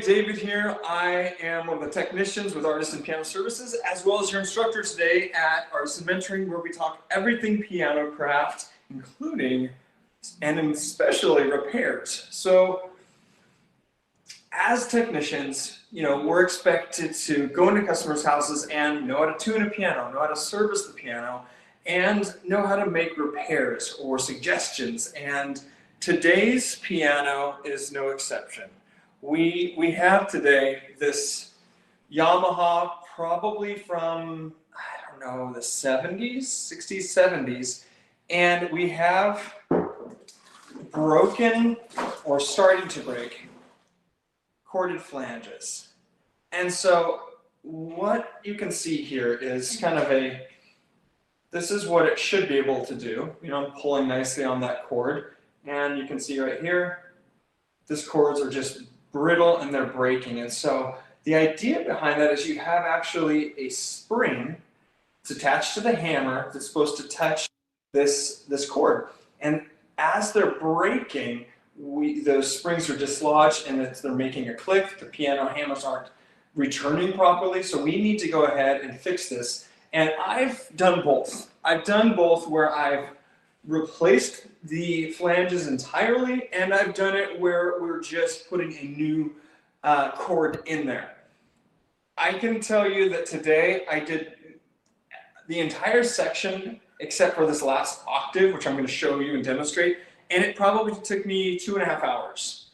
David here. I am one of the technicians with Artisan Piano Services, as well as your instructor today at Artisan Mentoring, where we talk everything Pianocraft, including and especially repairs. So as technicians, we're expected to go into customers' houses and know how to tune a piano, know how to service the piano, and know how to make repairs or suggestions. And today's piano is no exception. We have today this Yamaha, probably from, I don't know, the 70s, 60s, 70s, and we have broken or starting to break corded flanges. And so what you can see here is kind of this is what it should be able to do. I'm pulling nicely on that cord, and you can see right here, these cords are just brittle and they're breaking. And so the idea behind that is you have actually a spring that's attached to the hammer that's supposed to touch this cord. And as they're breaking, those springs are dislodged and they're making a click. The piano hammers aren't returning properly. So we need to go ahead and fix this. And I've done both. I've done both where I've replaced the flanges entirely, and I've done it where we're just putting a new cord in there. I can tell you that today I did the entire section except for this last octave, which I'm going to show you and demonstrate, and it probably took me 2.5 hours.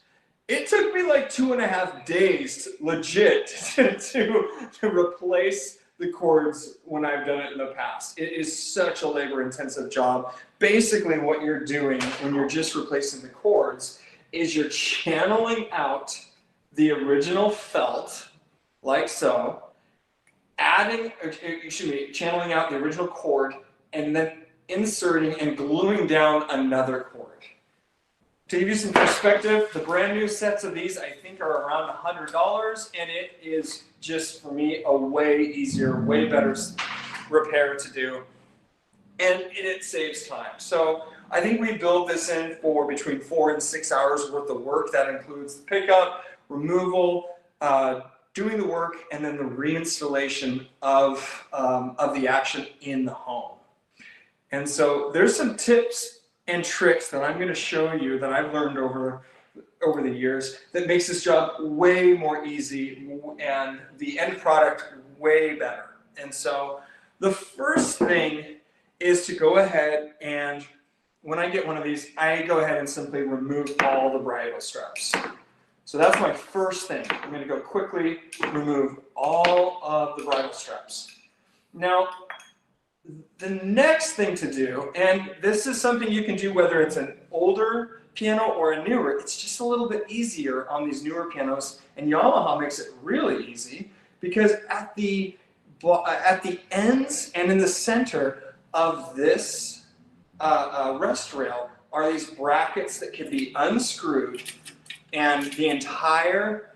It took me like 2.5 days, legit, to replace the cords when I've done it in the past. It is such a labor-intensive job. Basically, what you're doing when you're just replacing the cords is you're channeling out the original felt, like so, channeling out the original cord, and then inserting and gluing down another cord. To give you some perspective, the brand new sets of these I think are around $100, and it is just, for me, a way easier, way better repair to do, and it saves time. So I think we build this in for between 4 and 6 hours worth of work. That includes the pickup, removal, doing the work, and then the reinstallation of the action in the home. And so there's some tips and tricks that I'm going to show you that I've learned over the years that makes this job way more easy and the end product way better. And so the first thing is to go ahead and, when I get one of these, I go ahead and simply remove all the bridle straps. So that's my first thing. I'm going to go quickly remove all of the bridle straps. Now, the next thing to do, and this is something you can do whether it's an older piano or a newer, it's just a little bit easier on these newer pianos, and Yamaha makes it really easy because at the ends and in the center of this rest rail are these brackets that can be unscrewed and the entire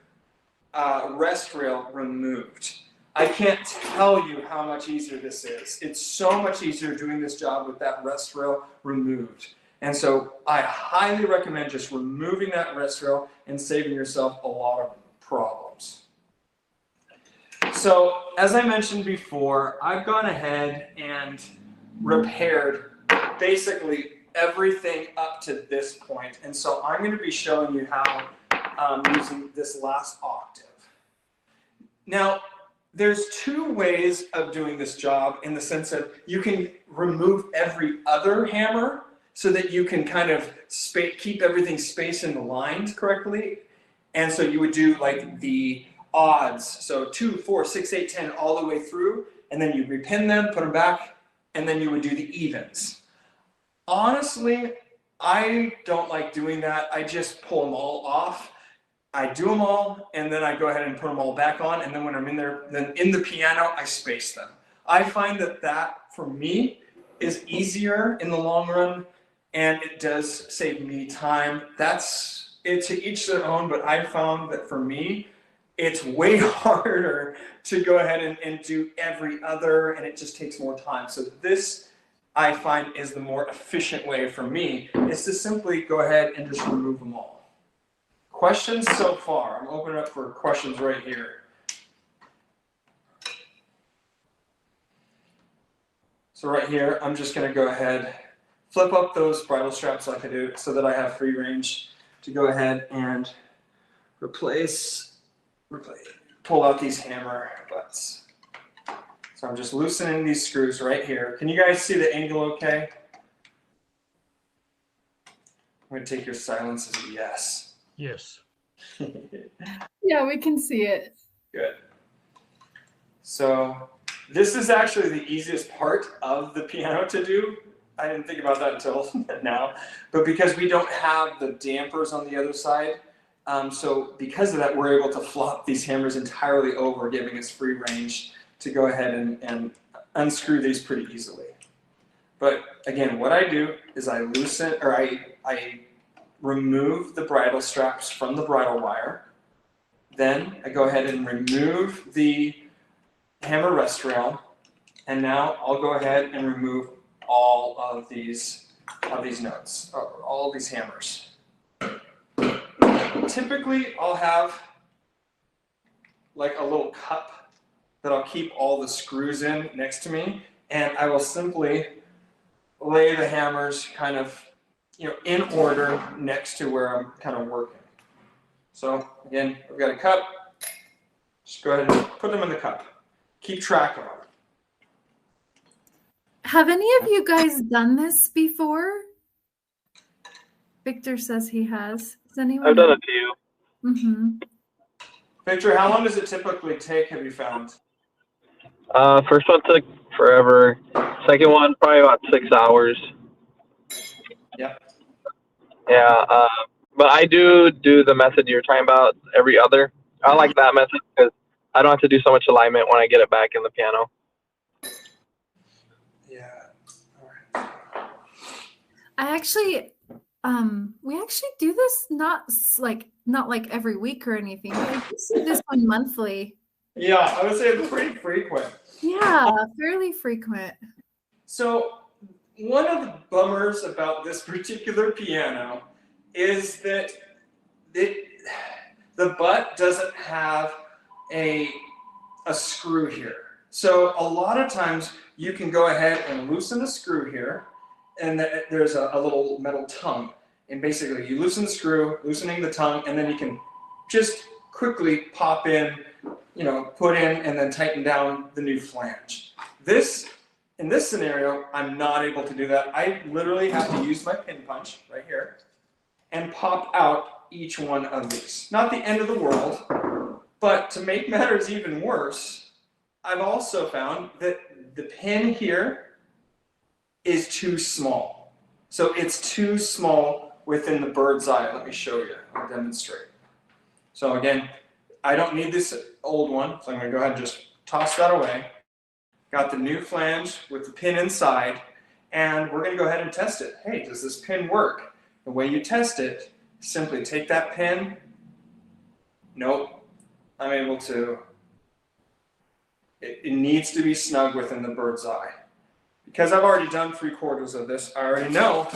rest rail removed. I can't tell you how much easier this is. It's so much easier doing this job with that rest rail removed. And so I highly recommend just removing that rest rail and saving yourself a lot of problems. So as I mentioned before, I've gone ahead and repaired basically everything up to this point. And so I'm going to be showing you how using this last octave. Now, there's two ways of doing this job in the sense that you can remove every other hammer so that you can kind of keep everything spaced and aligned correctly. And so you would do like the odds, so 2, 4, 6, 8, 10 all the way through, and then you repin them, put them back, and then you would do the evens. Honestly, I don't like doing that. I just pull them all off. I do them all, and then I go ahead and put them all back on, and then when I'm in there, then in the piano, I space them. I find that for me, is easier in the long run, and it does save me time. That's it, to each their own, but I found that for me, it's way harder to go ahead and do every other, and it just takes more time. So this, I find, is the more efficient way for me, is to simply go ahead and just remove them all Questions so far? I'm opening up for questions right here. So right here, I'm just going to go ahead, flip up those bridle straps like I do so that I have free range to go ahead and pull out these hammer butts. So I'm just loosening these screws right here. Can you guys see the angle okay? I'm going to take your silence as a yes. Yes. Yeah, we can see it. Good. So this is actually the easiest part of the piano to do. I didn't think about that until now, but because we don't have the dampers on the other side, so because of that, we're able to flop these hammers entirely over, giving us free range to go ahead and unscrew these pretty easily. But again, what I do is I loosen, or I remove the bridle straps from the bridle wire. Then I go ahead and remove the hammer rest rail, and now I'll go ahead and remove all of these notes, or all of these hammers. Typically, I'll have like a little cup that I'll keep all the screws in next to me, and I will simply lay the hammers kind of, in order next to where I'm kind of working. So again, I've got a cup. Just go ahead and put them in the cup. Keep track of them. Have any of you guys done this before? Victor says he has. Has anyone? I've done a few. Mm-hmm. Victor, how long does it typically take, have you found? First one took forever. Second one, probably about 6 hours. Yeah. Yeah, but I do the method you're talking about every other. I like that method because I don't have to do so much alignment when I get it back in the piano. Yeah. All right. I actually, we actually do this not like every week or anything. We just do this one monthly. Yeah, I would say it's pretty frequent. Yeah, fairly frequent. So one of the bummers about this particular piano is that the butt doesn't have a screw here. So a lot of times you can go ahead and loosen the screw here, and there's a little metal tongue. And basically you loosen the screw, loosening the tongue, and then you can just quickly pop in, put in and then tighten down the new flange. In this scenario, I'm not able to do that. I literally have to use my pin punch right here and pop out each one of these. Not the end of the world, but to make matters even worse, I've also found that the pin here is too small. So it's too small within the bird's eye. Let me show you. I'll demonstrate. So again, I don't need this old one, so I'm going to go ahead and just toss that away. Got the new flange with the pin inside, and we're going to go ahead and test it. Hey, does this pin work? The way you test it, simply take that pin. Nope, I'm able to. It needs to be snug within the bird's eye. Because I've already done 3/4 of this, I already know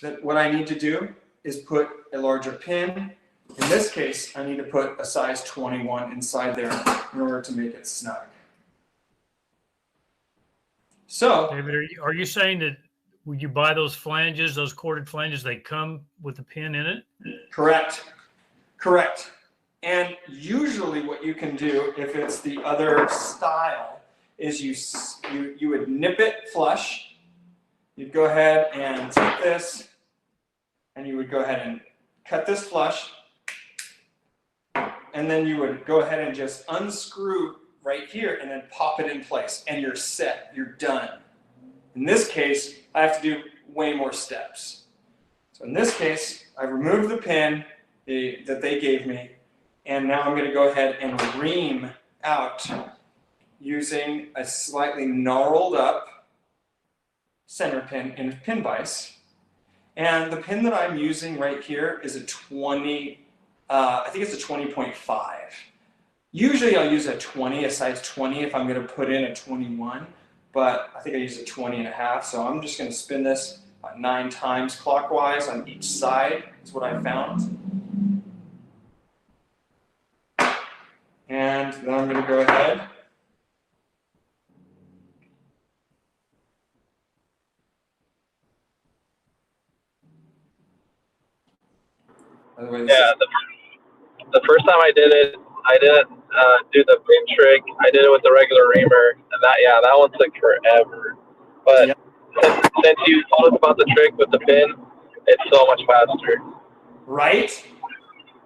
that what I need to do is put a larger pin. In this case, I need to put a size 21 inside there in order to make it snug. So, David, are you saying that when you buy those flanges, those corded flanges, they come with the pin in it? correct. And usually what you can do, if it's the other style, is you would nip it flush. You'd go ahead and take this, and you would go ahead and cut this flush. And then you would go ahead and just unscrew right here and then pop it in place, and you're set, you're done. In this case, I have to do way more steps. So in this case, I removed the pin that they gave me, and now I'm going to go ahead and ream out using a slightly gnarled up center pin in a pin vise. And the pin that I'm using right here is a 20, I think it's a 20.5. Usually I'll use a 20, a size 20 if I'm going to put in a 21, but I think I use a 20.5. So I'm just going to spin this 9 times clockwise on each side, is what I found. And then I'm going to go ahead. By the way, Yeah, the first time I did it, I didn't do the pin trick. I did it with the regular reamer, and that one took forever. But Yep. since you told us about the trick with the pin, it's so much faster. Right?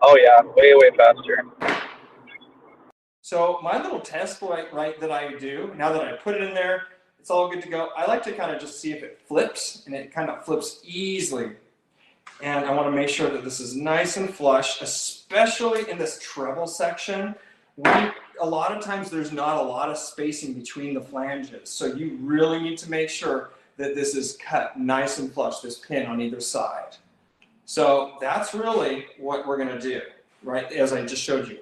Oh yeah, way faster. So my little test right that I do, now that I put it in there, it's all good to go. I like to kind of just see if it flips, and it kind of flips easily. And I want to make sure that this is nice and flush, especially in this treble section. A lot of times there's not a lot of spacing between the flanges. So you really need to make sure that this is cut nice and flush, this pin on either side. So that's really what we're going to do, right, as I just showed you.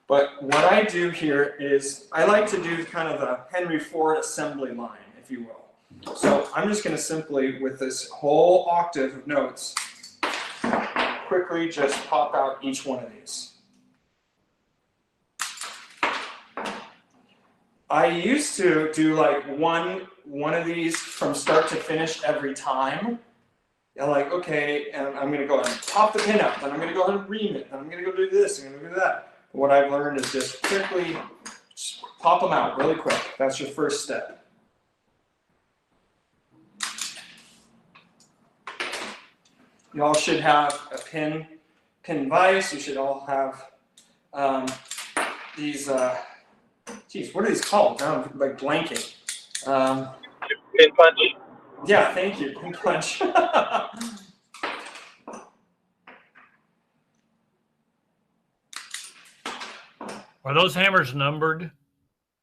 But what I do here is I like to do kind of a Henry Ford assembly line, if you will. So I'm just going to simply, with this whole octave of notes, quickly just pop out each one of these. I used to do like one of these from start to finish every time. I'm like, okay, and I'm going to go ahead and pop the pin out, then I'm going to go ahead and ream it, then I'm going to go do this, I'm going to do that. But what I've learned is just quickly just pop them out really quick. That's your first step. You all should have a pin vise. You should all have these, geez, what are these called? Like blanking. Pin punch. Yeah, thank you, pin punch. Are those hammers numbered?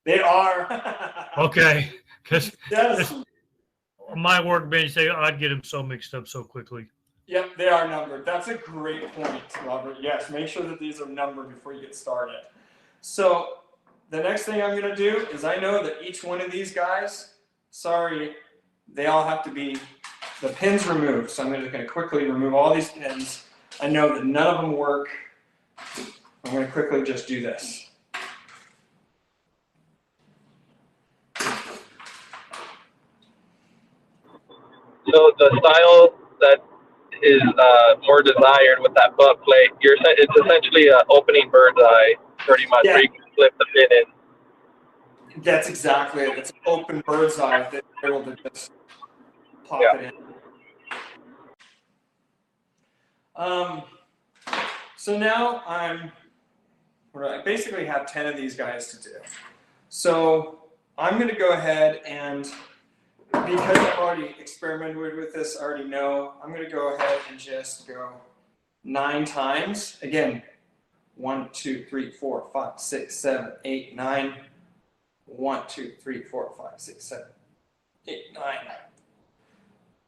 They are. Okay, because Yes. my workbench, I'd get them so mixed up so quickly. Yep, they are numbered. That's a great point, Robert. Yes, make sure that these are numbered before you get started. So the next thing I'm going to do is I know that each one of these guys, sorry, they all have to be the pins removed. So I'm just going to quickly remove all these pins. I know that none of them work. I'm going to quickly just do this. So the style that is more desired with that butt plate, it's essentially an opening bird's eye, pretty much, Yeah. where you can flip the pin in. That's exactly it. It's an open bird's eye that you're able to just pop it in. So now I basically have 10 of these guys to do. So I'm going to go ahead and, because I've already experimented with this, I already know, I'm going to go ahead and just go 9 times. Again, 1, 2, 3, 4, 5, 6, 7, 8, 9. 1, 2, 3, 4, 5, 6, 7, 8, 9.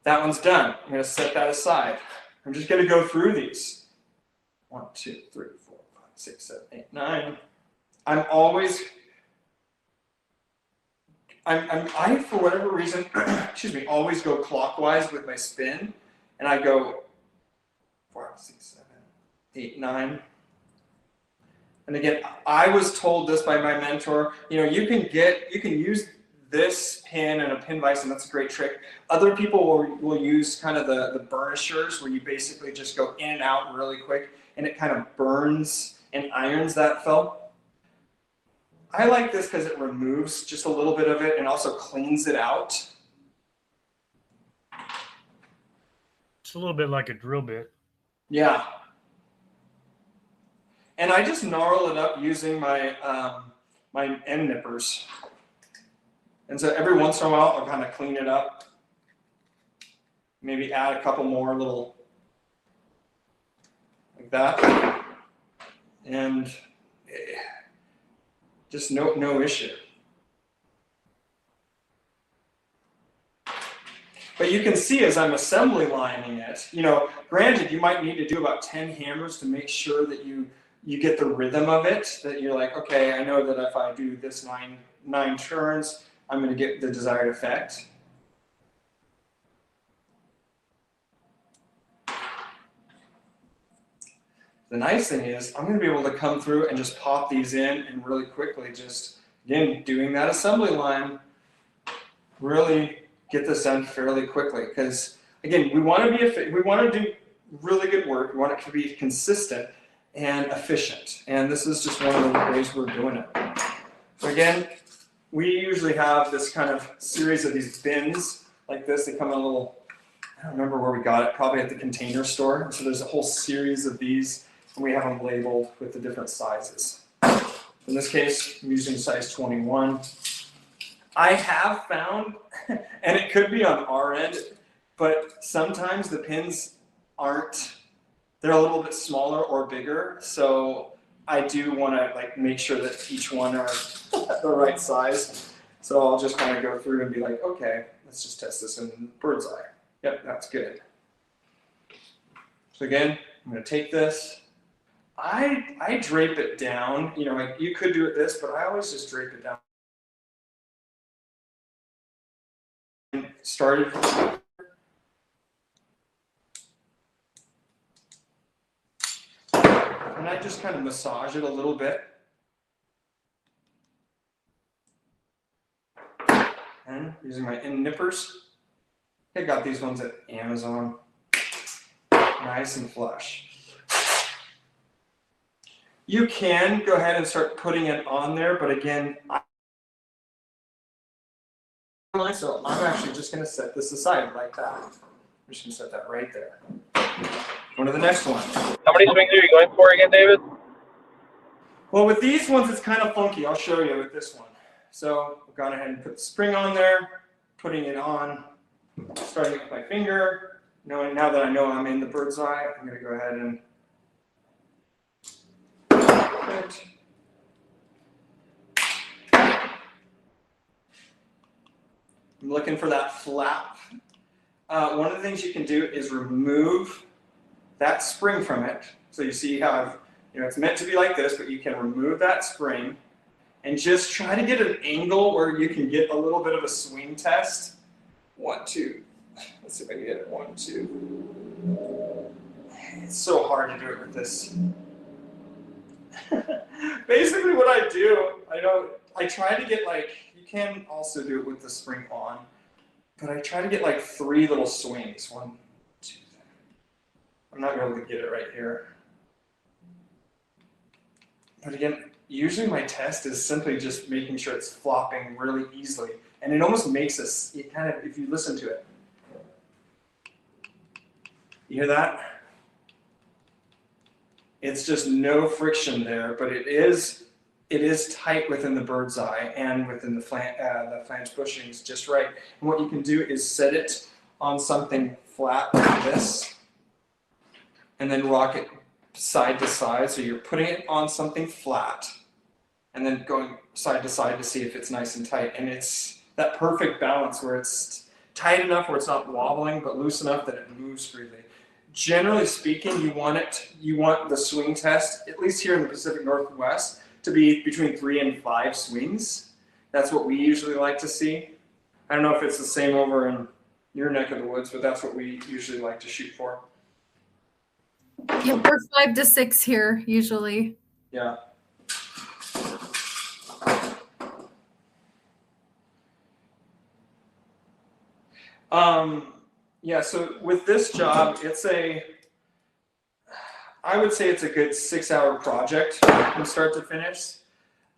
That one's done. I'm going to set that aside. I'm just going to go through these. 1, 2, 3, 4, 5, 6, 7, 8, 9. I for whatever reason, excuse me, always go clockwise with my spin, and I go 4, 5, 6, 7, 8, 9. And again, I was told this by my mentor. You know, you can use this pin and a pin vise, and that's a great trick. Other people will use kind of the burnishers, where you basically just go in and out really quick, and it kind of burns and irons that felt. I like this because it removes just a little bit of it and also cleans it out. It's a little bit like a drill bit. Yeah. And I just gnarl it up using my my end nippers. And so every once in a while, I'll kind of clean it up. Maybe add a couple more little, like that. And just no issue. But you can see as I'm assembly lining it, you know, granted, you might need to do about 10 hammers to make sure that you get the rhythm of it, that you're like, okay, I know that if I do this nine turns, I'm going to get the desired effect. The nice thing is I'm going to be able to come through and just pop these in and really quickly just, again, doing that assembly line, really get this done fairly quickly. Because again, we want to do really good work. We want it to be consistent and efficient. And this is just one of the ways we're doing it. So again, we usually have this kind of series of these bins like this. They come in a little, I don't remember where we got it, probably at the Container Store. So there's a whole series of these, and we have them labeled with the different sizes. In this case, I'm using size 21. I have found, and it could be on our end, but sometimes the pins aren't, they're a little bit smaller or bigger. So I do want to like make sure that each one are the right size. So I'll just kind of go through and be like, okay, let's just test this in bird's eye. Yep, that's good. So again, I'm going to take this. I drape it down. You know, like you could do it this, but I always just drape it down. Started. And I just kind of massage it a little bit. And using my end nippers. I got these ones at Amazon. Nice and flush. You can go ahead and start putting it on there, but again, so I'm actually just going to set this aside like that. I'm just going to set that right there. Go to the next one. How many swings are you going for again, David? Well, with these ones, it's kind of funky. I'll show you with this one. So I've gone ahead and put the spring on there, putting it on, starting with my finger. Now that I know I'm in the bird's eye, I'm going to go ahead and put. I'm looking for that flap. One of the things you can do is remove that spring from it. So you see how I've, it's meant to be like this, but you can remove that spring and just try to get an angle where you can get a little bit of a swing test. 1, 2. Let's see if I can get it. 1, 2. It's so hard to do it with this. Basically what I do, I try to get like, you can also do it with the spring on, but I try to get like 3 little swings. 1, 2, 3. I'm not going to be able to get it right here. But again, usually my test is simply just making sure it's flopping really easily. And it almost makes us, it kind of, if you listen to it. You hear that? It's just no friction there, but it is tight within the bird's eye and within the flange bushings just right. And what you can do is set it on something flat like this, and then rock it side to side. So you're putting it on something flat, and then going side to side to see if it's nice and tight. And it's that perfect balance where it's tight enough where it's not wobbling, but loose enough that it moves freely. Generally speaking, you want the swing test, at least here in the Pacific Northwest, to be between 3 and 5 swings. That's what we usually like to see. I don't know if it's the same over in your neck of the woods, but that's what we usually like to shoot for. Yeah, we're 5 to 6 here usually. Yeah. Yeah, so with this job, I would say it's a good 6-hour project from start to finish.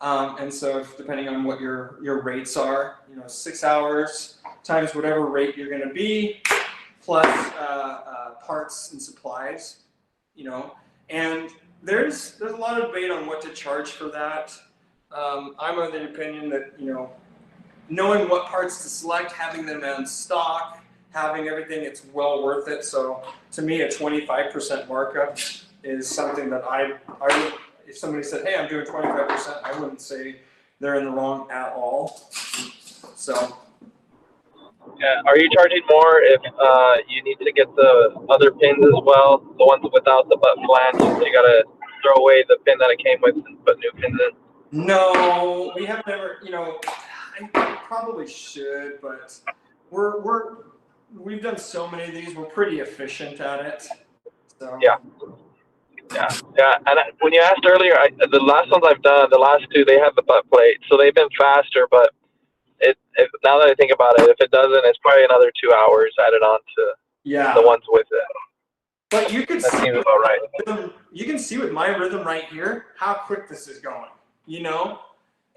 And so depending on what your rates are, 6 hours times whatever rate you're going to be, plus parts and supplies, and there's a lot of debate on what to charge for that. I'm of the opinion that, knowing what parts to select, having them in stock, having everything, it's well worth it. So to me, a 25% markup is something that I would, if somebody said, hey, I'm doing 25%, I wouldn't say they're in the wrong at all. So. Yeah. Are you charging more if you need to get the other pins as well, the ones without the butt flange? So you got to throw away the pin that it came with and put new pins in? No, we have never, I probably should, but we've done so many of these, we're pretty efficient at it. So. Yeah. Yeah. And when you asked earlier, the last ones I've done, the last two, they have the butt plate, so they've been faster. But now that I think about it, if it doesn't, it's probably another 2 hours added on to Yeah. the ones with it. But you can That see seems about right. you can see with my rhythm right here how quick this is going, you know?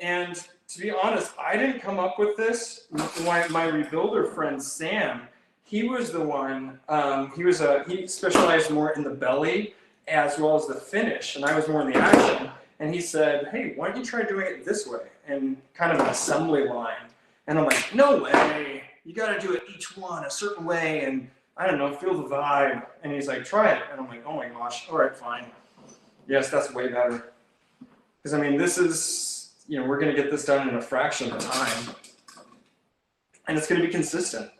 And to be honest, I didn't come up with this. My rebuilder friend Sam, he was the one. He specialized more in the belly as well as the finish, and I was more in the action. And he said, "Hey, why don't you try doing it this way and kind of an assembly line?" And I'm like, "No way! You got to do it each one a certain way, and I don't know, feel the vibe." And he's like, "Try it," and I'm like, "Oh my gosh! All right, fine. Yes, that's way better." Because I mean, this is, you know, we're going to get this done in a fraction of the time, and it's going to be consistent.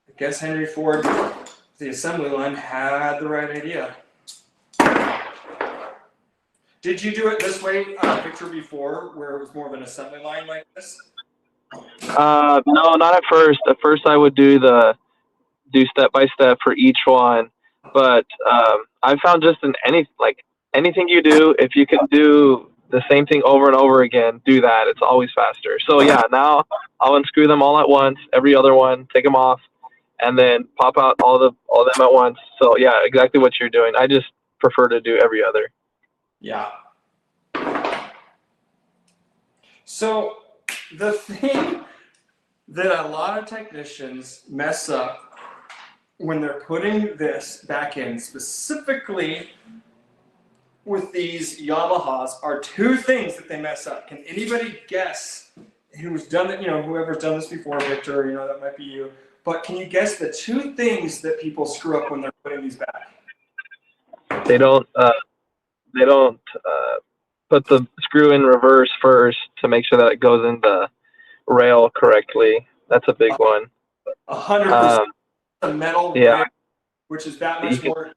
I guess Henry Ford, the assembly line, had the right idea. Did you do it this way, Victor, before, where it was more of an assembly line like this? No, not at first. At first, I would do step by step for each one. But I've found just in anything you do, if you can do the same thing over and over again, do that. It's always faster. So yeah, now I'll unscrew them all at once, every other one, take them off, and then pop out all of them at once. So yeah, exactly what you're doing. I just prefer to do every other. Yeah. So the thing that a lot of technicians mess up when they're putting this back in, specifically with these Yamahas, are two things that they mess up. Can anybody guess who's done it? You know, whoever's done this before, Victor, you know, that might be you. But can you guess the two things that people screw up when they're putting these back? They don't put the screw in reverse first to make sure that it goes in the rail correctly. That's a big one. 100%. The metal rail, which is that much more.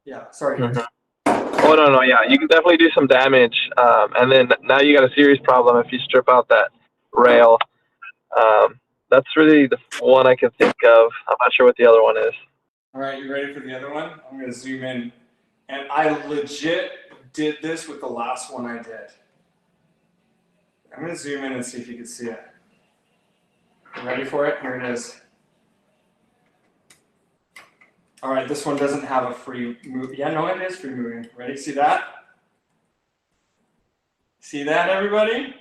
Yeah, sorry. Mm-hmm. Oh, no, yeah. You can definitely do some damage. And then now you got a serious problem if you strip out that rail. That's really the one I can think of. I'm not sure what the other one is. All right, you ready for the other one? I'm going to zoom in. And I legit did this with the last one I did. I'm going to zoom in and see if you can see it. You ready for it? Here it is. All right, this one doesn't have a free move. Yeah, no, it is free moving. Ready? See that? See that, everybody?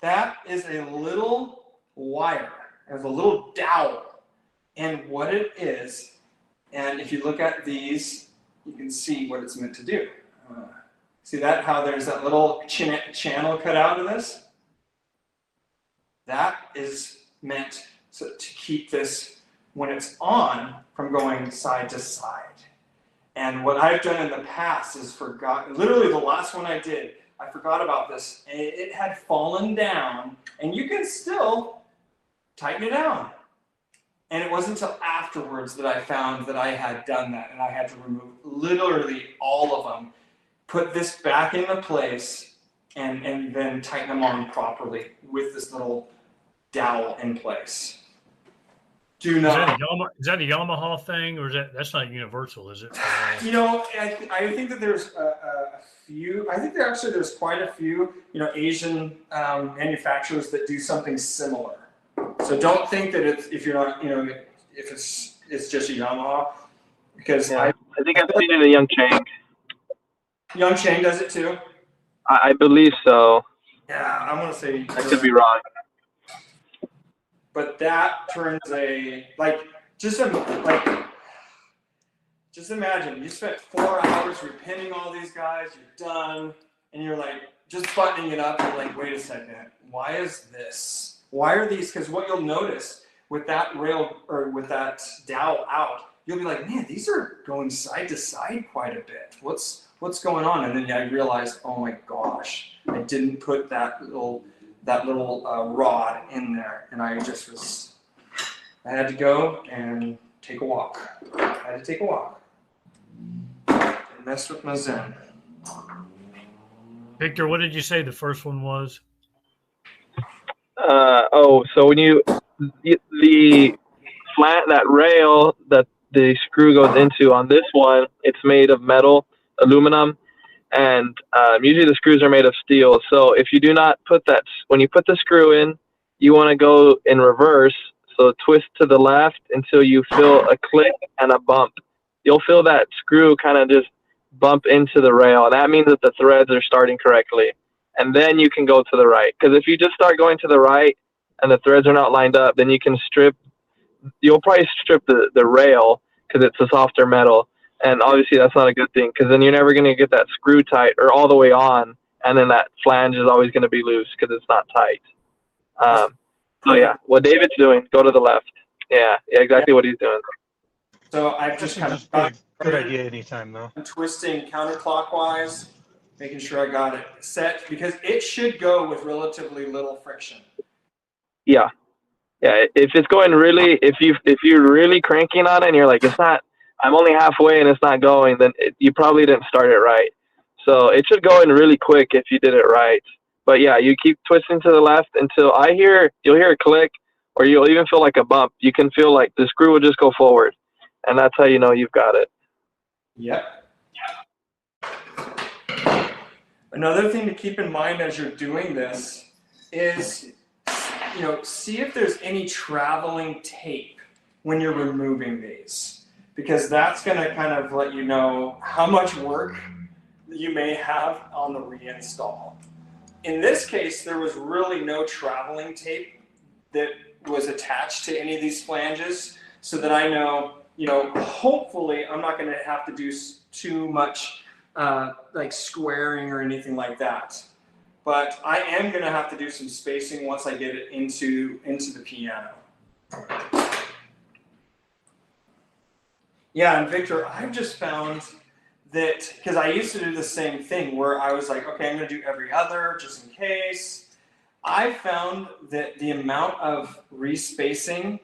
That is a little wire. There's a little dowel. And what it is, and if you look at these, you can see what it's meant to do. See that? How there's that little channel cut out of this? That is meant to keep this, when it's on, from going side to side. And what I've done in the past is literally the last one I did, I forgot about this. And it had fallen down, and you can still tighten it down. And it wasn't until afterwards that I found that I had done that, and I had to remove literally all of them, put this back into place, and then tighten them on properly with this little dowel in place. Do not. Is that a Yamaha thing, or that's not universal, is it? You know, I think that there's a few. I think there's quite a few, you know, Asian manufacturers that do something similar. So don't think that if you're not, you know, if it's just a Yamaha, because I think I've seen it in Young Chang. Young Chang does it too. I believe so. Yeah, I want to say. I could be wrong. But that turns just imagine you spent 4 hours repinning all these guys, you're done, and you're like just buttoning it up. You're like, wait a second, why is this? Why are these? Because what you'll notice with that rail or with that dowel out, you'll be like, man, these are going side to side quite a bit. What's going on? And then I realized, oh my gosh, I didn't put that little rod in there, and I had to go and take a walk. I had to take a walk. And mess with my Zen. Victor, what did you say the first one was? So when that rail, that the screw goes into. On this one, it's made of metal, aluminum, and usually the screws are made of steel. So if you do not put that, when you put the screw in, you want to go in reverse. So twist to the left until you feel a click and a bump. You'll feel that screw kind of just bump into the rail. That means that the threads are starting correctly. And then you can go to the right. Because if you just start going to the right and the threads are not lined up, then you'll probably strip the rail because it's a softer metal. And obviously that's not a good thing, because then you're never going to get that screw tight or all the way on. And then that flange is always going to be loose because it's not tight. So yeah, what David's doing, go to the left. Yeah, exactly what he's doing. So I've just kind Just of good idea anytime though. I'm twisting counterclockwise, making sure I got it set, because it should go with relatively little friction. Yeah. If it's going really, if you're really cranking on it and you're like, I'm only halfway and it's not going, then you probably didn't start it right. So it should go in really quick if you did it right. But yeah, you keep twisting to the left until you'll hear a click, or you'll even feel like a bump. You can feel like the screw will just go forward, and that's how you know you've got it. Yep. Another thing to keep in mind as you're doing this is, see if there's any traveling tape when you're removing these, because that's going to kind of let you know how much work you may have on the reinstall. In this case, there was really no traveling tape that was attached to any of these flanges, so that I know, hopefully I'm not going to have to do too much like squaring or anything like that. But I am going to have to do some spacing once I get it into the piano. Yeah, and Victor, I've just found that, because I used to do the same thing where I was like, okay, I'm going to do every other just in case. I found that the amount of respacing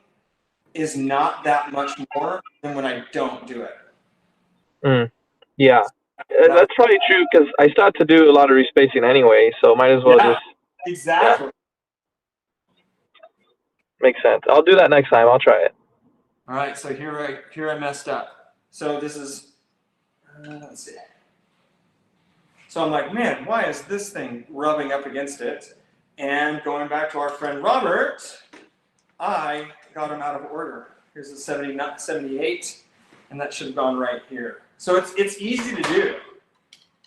is not that much more than when I don't do it. Yeah, that's probably true, because I start to do a lot of respacing anyway, so might as well just. Exactly. Yeah. Makes sense. I'll do that next time. I'll try it. All right, so here I messed up. So this is, let's see. So I'm like, man, why is this thing rubbing up against it? And going back to our friend Robert, I got him out of order. Here's the 78, and that should have gone right here. So it's easy to do,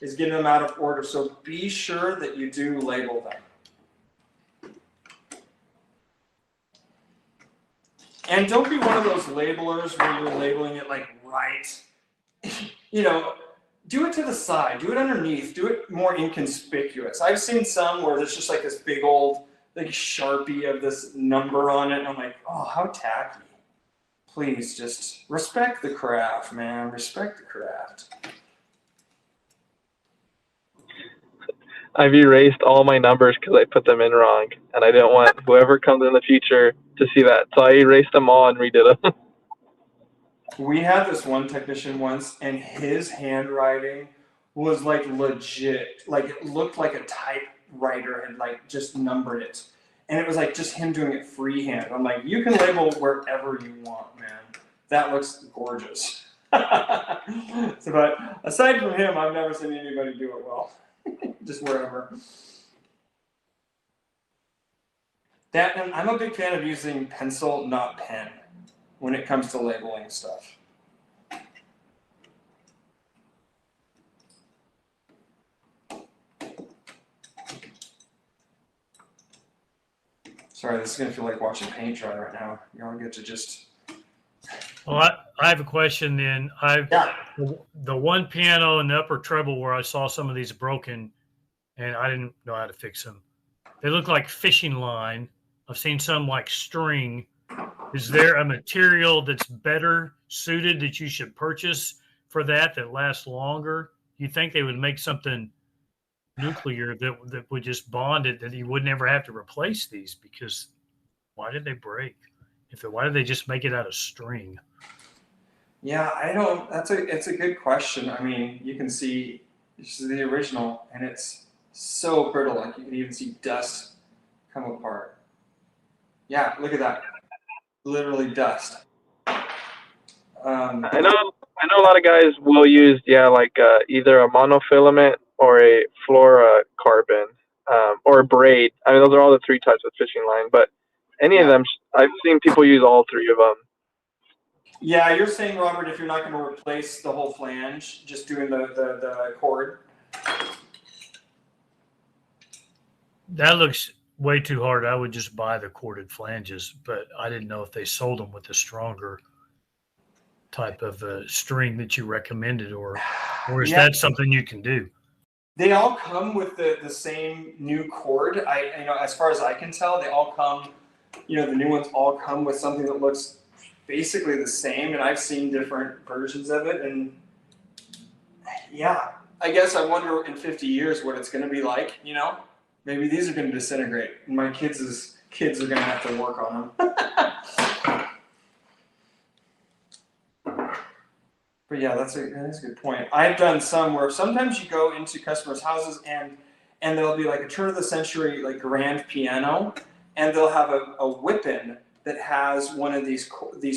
is get them out of order. So be sure that you do label them. And don't be one of those labelers where you're labeling it like right. Do it to the side, do it underneath, do it more inconspicuous. I've seen some where there's just like this big old like Sharpie of this number on it, and I'm like, oh, how tacky. Please just respect the craft, man. Respect the craft. I've erased all my numbers because I put them in wrong, and I didn't want whoever comes in the future to see that. So I erased them all and redid them. We had this one technician once, and his handwriting was like legit. Like it looked like a typewriter had like just numbered it. And it was like just him doing it freehand. I'm like, you can label wherever you want, man. That looks gorgeous. But aside from him, I've never seen anybody do it well. Just wherever. And I'm a big fan of using pencil, not pen, when it comes to labeling stuff. Sorry, this is going to feel like watching paint dry right now. Y'all get to just... Well, I have a question then. The one piano in the upper treble where I saw some of these broken, and I didn't know how to fix them. They look like fishing line. I've seen some like string. Is there a material that's better suited that you should purchase for that lasts longer? You think they would make something nuclear that would just bond it, that you would never have to replace these? Because why did they break? Why did they just make it out of string? Yeah, it's a good question. I mean, you can see this is the original, and it's so brittle, like you can even see dust come apart. Yeah, look at that. Literally dust. I know a lot of guys will use either a monofilament or a fluorocarbon or a braid. I mean, those are all the three types of fishing line. But any of them, I've seen people use all three of them. Yeah, you're saying, Robert, if you're not going to replace the whole flange, just doing the cord. That looks way too hard. I would just buy the corded flanges, but I didn't know if they sold them with the stronger type of string that you recommended, or is that something you can do? They all come with the same new cord. As far as I can tell, they all come. The new ones all come with something that looks basically the same, and I've seen different versions of it. And yeah, I guess I wonder in 50 years what it's going to be like. Maybe these are going to disintegrate, and my kids' are going to have to work on them. But yeah, that's a good point. I've done some where sometimes you go into customers' houses and there'll be like a turn of the century like grand piano, and they'll have a whip-in that has one of these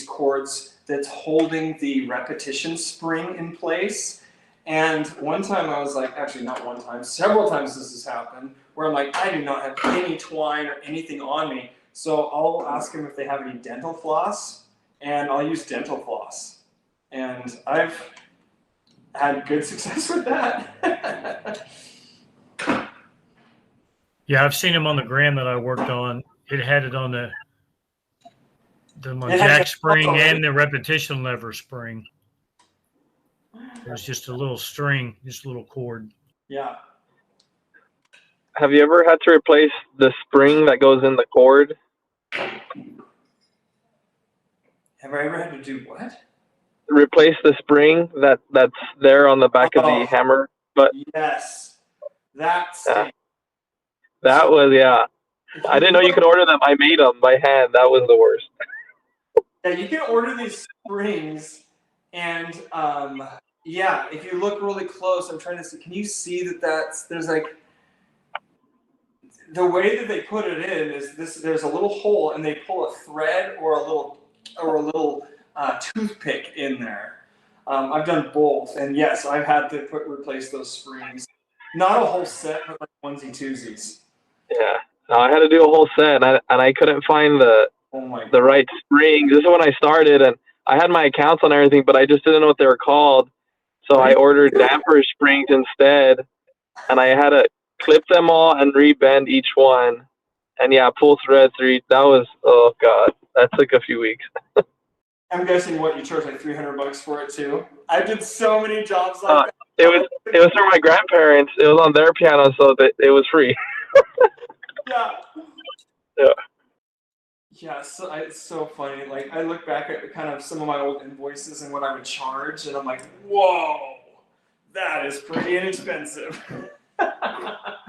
cords that's holding the repetition spring in place. And one time I was like, actually not one time, several times this has happened, where I'm like, I do not have any twine or anything on me. So I'll ask them if they have any dental floss, and I'll use dental floss. And I've had good success with that. Yeah, I've seen them on the gram that I worked on. It had it on the jack spring and the repetition lever spring. It was just a little string, just a little cord. Yeah. Have you ever had to replace the spring that goes in the cord? Have I ever had to do what? Replace the spring that's there on the back of the hammer. But yes, that was I didn't know you could order them. I made them by hand. That was the worst. Yeah, you can order these springs, and if you look really close, I'm trying to see. Can you see there's like the way that they put it in is this? There's a little hole, and they pull a thread or a little toothpick in there. I've done both, and yes, I've had to replace those springs. Not a whole set, but like onesie twosies. Yeah, no, I had to do a whole set, and I couldn't find the right springs. This is when I started, and I had my accounts on everything, but I just didn't know what they were called. So I ordered damper springs instead, and I had to clip them all and rebend each one, and pull threads through. That was, oh god, that took a few weeks. I'm guessing you charge like $300 for it too. I did so many jobs like that. It was for my grandparents. It was on their piano, so it was free. Yeah. Yeah. Yeah, so it's so funny. Like I look back at kind of some of my old invoices and what I would charge, and I'm like, whoa, that is pretty inexpensive. All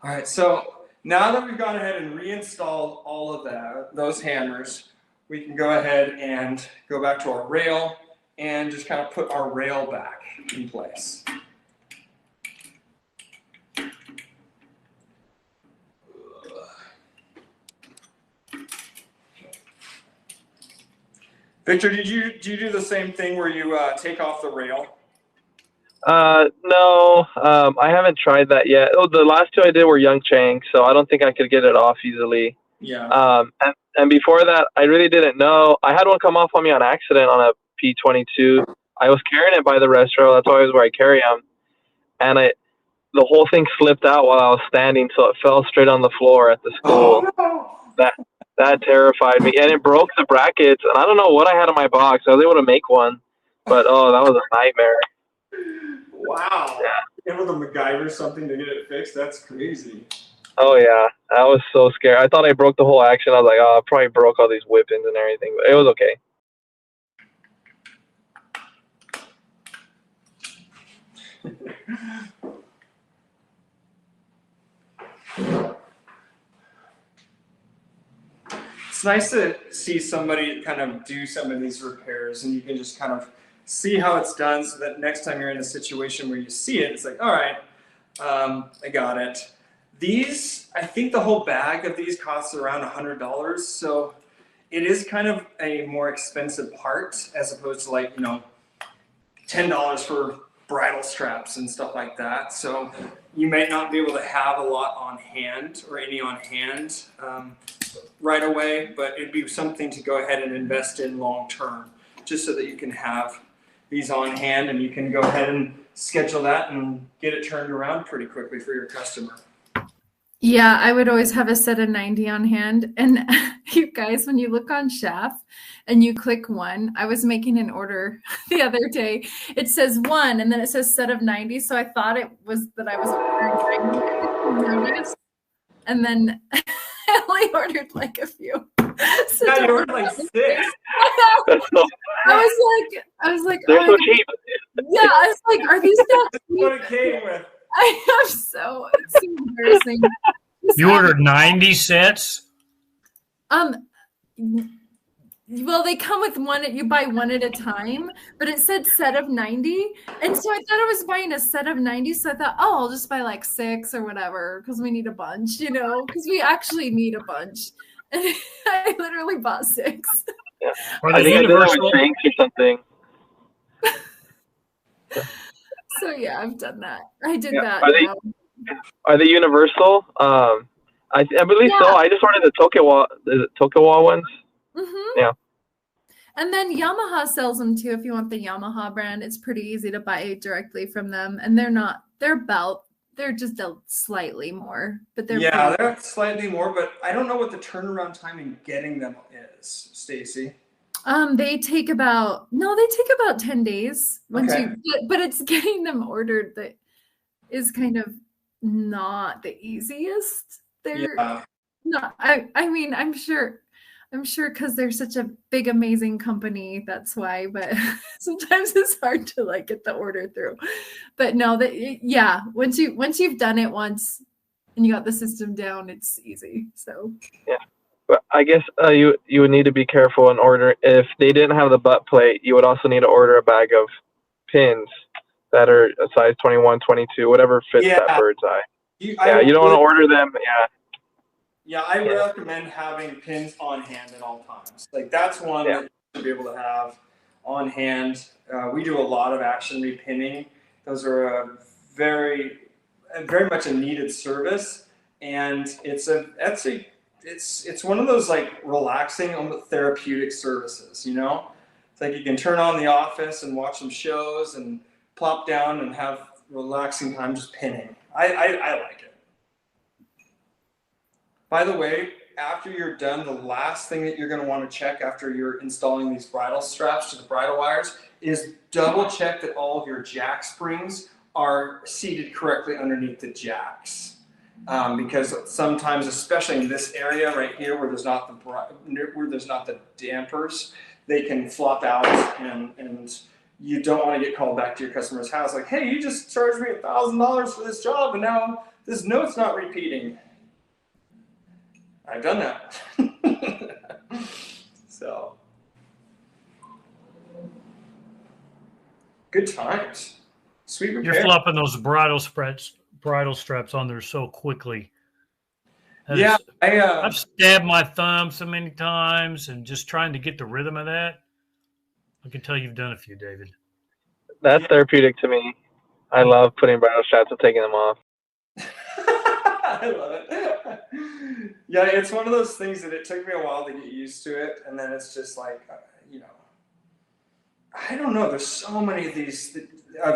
right, so now that we've gone ahead and reinstalled all of those hammers, we can go ahead and go back to our rail and just kind of put our rail back in place. Victor, did you do the same thing where you take off the rail? No, I haven't tried that yet. Oh, the last two I did were Young Chang, so I don't think I could get it off easily. Yeah. And before that, I really didn't know. I had one come off on me on accident on a P22. I was carrying it by the restaurant. That's always where I carry them. And the whole thing slipped out while I was standing, so it fell straight on the floor at the school. Oh, no. That terrified me. And it broke the brackets. And I don't know what I had in my box. I was able to make one. But, that was a nightmare. Wow. Yeah. Able to MacGyver something to get it fixed? That's crazy. Oh, yeah. I was so scared. I thought I broke the whole action. I was like, I probably broke all these whip-ins and everything. But it was okay. It's nice to see somebody kind of do some of these repairs, and you can just kind of see how it's done so that next time you're in a situation where you see it, it's like, all right, I got it. These, I think the whole bag of these costs around $100. So it is kind of a more expensive part as opposed to like, $10 for bridle straps and stuff like that. So you might not be able to have a lot on hand or any on hand right away, but it'd be something to go ahead and invest in long term, just so that you can have these on hand and you can go ahead and schedule that and get it turned around pretty quickly for your customer. Yeah, I would always have a set of 90 on hand. And you guys, when you look on Chef and you click one, I was making an order the other day. It says one and then it says set of 90. So I thought it was that I was ordering 90. And then I only ordered like a few. So Yeah, you ordered like 6. I was like, they're so cheap. Yeah, I was like, are these not That's what it came with. it's so embarrassing. You ordered 90 sets? Well, they come with one, you buy one at a time, but it said set of 90. And so I thought I was buying a set of 90. So I thought, oh, I'll just buy like 6 or whatever, because we need a bunch, because we actually need a bunch. And I literally bought 6. Yeah. Are I they think I did that universal? with drinks or something. So yeah, I've done that. I did Yeah. that. Are they universal? I believe so. I just ordered the Tokawa ones. Mm-hmm. Yeah. And then Yamaha sells them too. If you want the Yamaha brand, it's pretty easy to buy directly from them. And they're just a slightly more, but they're slightly more, but I don't know what the turnaround time in getting them is, Stacy. They take about 10 days but it's getting them ordered that is kind of not the easiest. They're not, I mean, I'm sure because they're such a big, amazing company, that's why, but sometimes it's hard to get the order through. But no, once you've done it once and you got the system down, it's easy. So yeah. But I guess you would need to be careful and order. If they didn't have the butt plate, you would also need to order a bag of pins that are a size 21, 22, whatever fits that bird's eye. You don't want to order them. Yeah, I recommend having pins on hand at all times. That's one that you should be able to have on hand. We do a lot of action repinning. Those are very much a needed service, and it's one of those relaxing, almost therapeutic services. It's like you can turn on The Office and watch some shows and plop down and have relaxing time just pinning. I like it. By the way, after you're done, the last thing that you're going to want to check after you're installing these bridle straps to the bridle wires is double check that all of your jack springs are seated correctly underneath the jacks. Because sometimes, especially in this area right here where there's not the dampers, they can flop out and you don't want to get called back to your customer's house like, hey, you just charged me $1,000 for this job and now this note's not repeating. I've done that. So good times. Sweet repair. You're flopping those bridle straps on there so quickly. I've stabbed my thumb so many times and just trying to get the rhythm of that. I can tell you've done a few, David. That's therapeutic to me. I love putting bridle straps and taking them off. I love it. Yeah, it's one of those things that it took me a while to get used to it, and then it's just I don't know. There's so many of